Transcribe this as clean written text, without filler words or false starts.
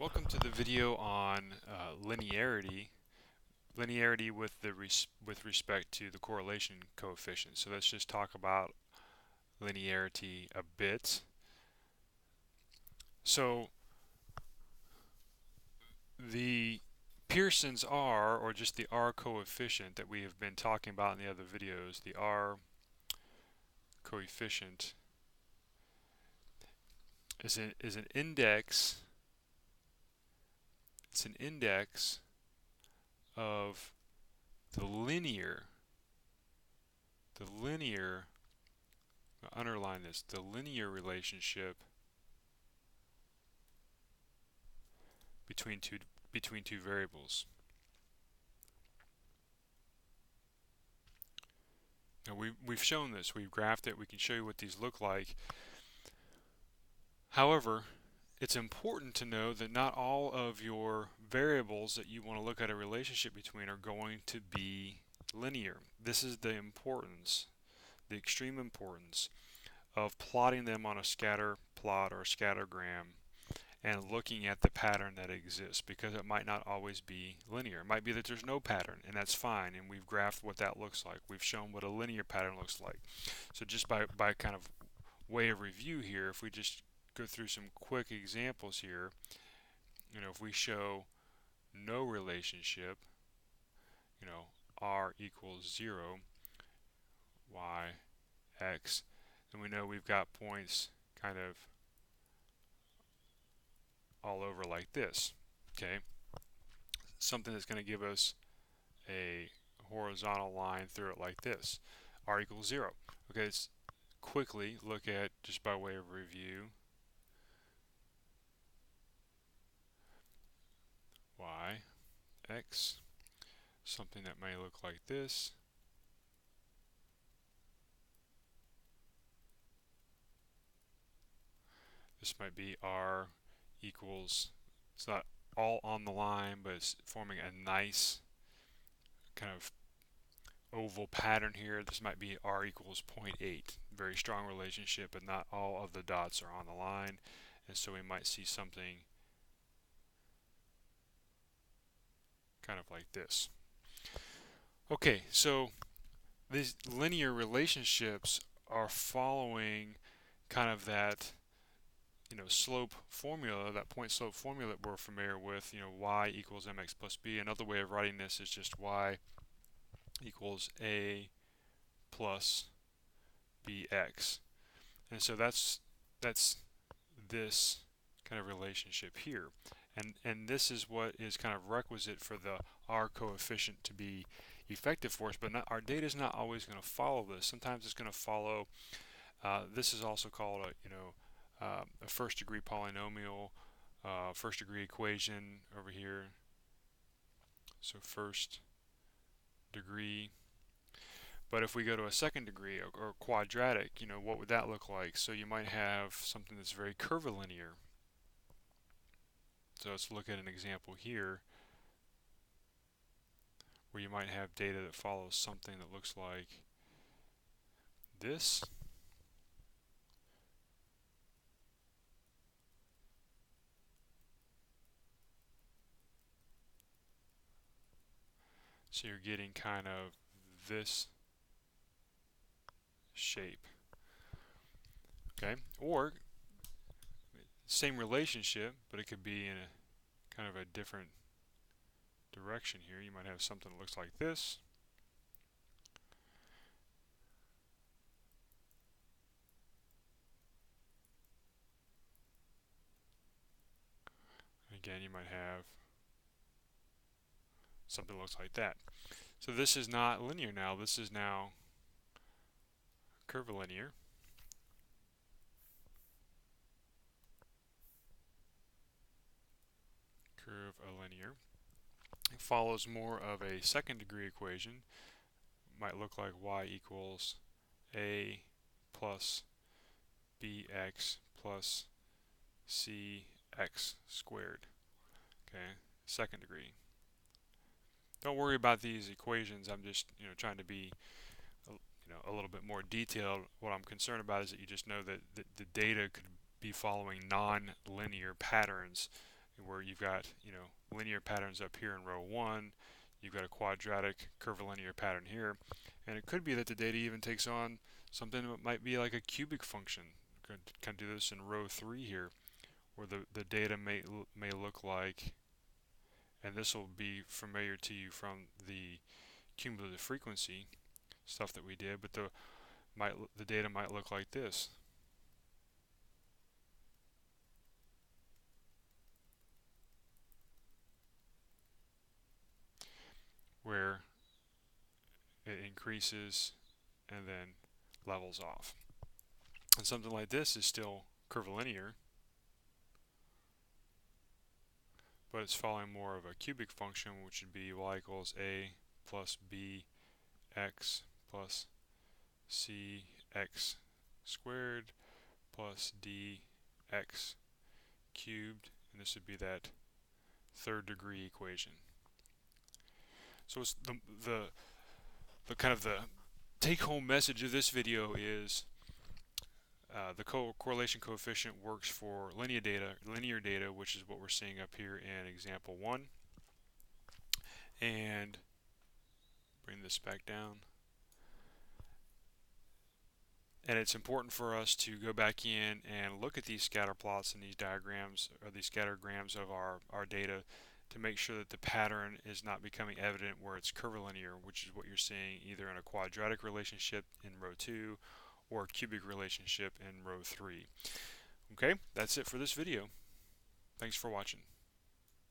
Welcome to the video on linearity with respect to the correlation coefficient. So let's just talk about linearity a bit. So the Pearson's R, or just the R coefficient that we have been talking about in the other videos, the R coefficient is an index. It's an index of the linear. Underline this, the linear relationship between two variables. Now we've shown this, we've graphed it, we can show you what these look like. However, it's important to know that not all of your variables that you want to look at a relationship between are going to be linear. This is the importance, the extreme importance of plotting them on a scatter plot or a scattergram and looking at the pattern that exists, because it might not always be linear. It might be that there's no pattern, and that's fine, and we've graphed what that looks like. We've shown what a linear pattern looks like. So just by kind of way of review here, if we just go through some quick examples here, if we show no relationship, r equals 0, y, x, then we know we've got points kind of all over like this. Okay, something that's going to give us a horizontal line through it like this. R equals 0. Okay, let's quickly look at, just by way of review, y, x, something that may look like this. This might be r equals, it's not all on the line, but it's forming a nice kind of oval pattern here. This might be r equals 0.8. Very strong relationship, but not all of the dots are on the line, and so we might see something kind of like this. Okay, so these linear relationships are following kind of that slope formula, that point slope formula that we're familiar with, y equals mx plus b. Another way of writing this is just y equals a plus bx. And so that's this kind of relationship here. And this is what is kind of requisite for the R coefficient to be effective for us, but our data is not always going to follow this. Sometimes it's going to follow, this is also called a first degree polynomial, first degree equation over here. So first degree. But if we go to a second degree or quadratic, what would that look like? So you might have something that's very curvilinear. So let's look at an example here where you might have data that follows something that looks like this. So you're getting kind of this shape. Okay, or same relationship, but it could be in a kind of a different direction here. You might have something that looks like this. Again, you might have something that looks like that. So this is not linear now. This is now curvilinear. Curvilinear. It follows more of a second degree equation. It might look like y equals a plus bx plus cx squared. Okay, second degree. Don't worry about these equations. I'm just trying to be a little bit more detailed. What I'm concerned about is that you just know that the data could be following non-linear patterns, where you've got, linear patterns up here in row 1, you've got a quadratic curvilinear pattern here, and it could be that the data even takes on something that might be like a cubic function. Could kind of do this in row 3 here, where the data may look like, and this will be familiar to you from the cumulative frequency stuff that we did, but the data might look like this, where it increases and then levels off. And something like this is still curvilinear, but it's following more of a cubic function, which would be y equals a plus b x plus c x squared plus d x cubed, and this would be that third degree equation. So it's the kind of the take-home message of this video is the correlation coefficient works for linear data, which is what we're seeing up here in example 1. And bring this back down. And it's important for us to go back in and look at these scatter plots and these diagrams, or these scattergrams of our data, to make sure that the pattern is not becoming evident where it's curvilinear, which is what you're seeing either in a quadratic relationship in row 2 or a cubic relationship in row 3. Okay, that's it for this video. Thanks for watching.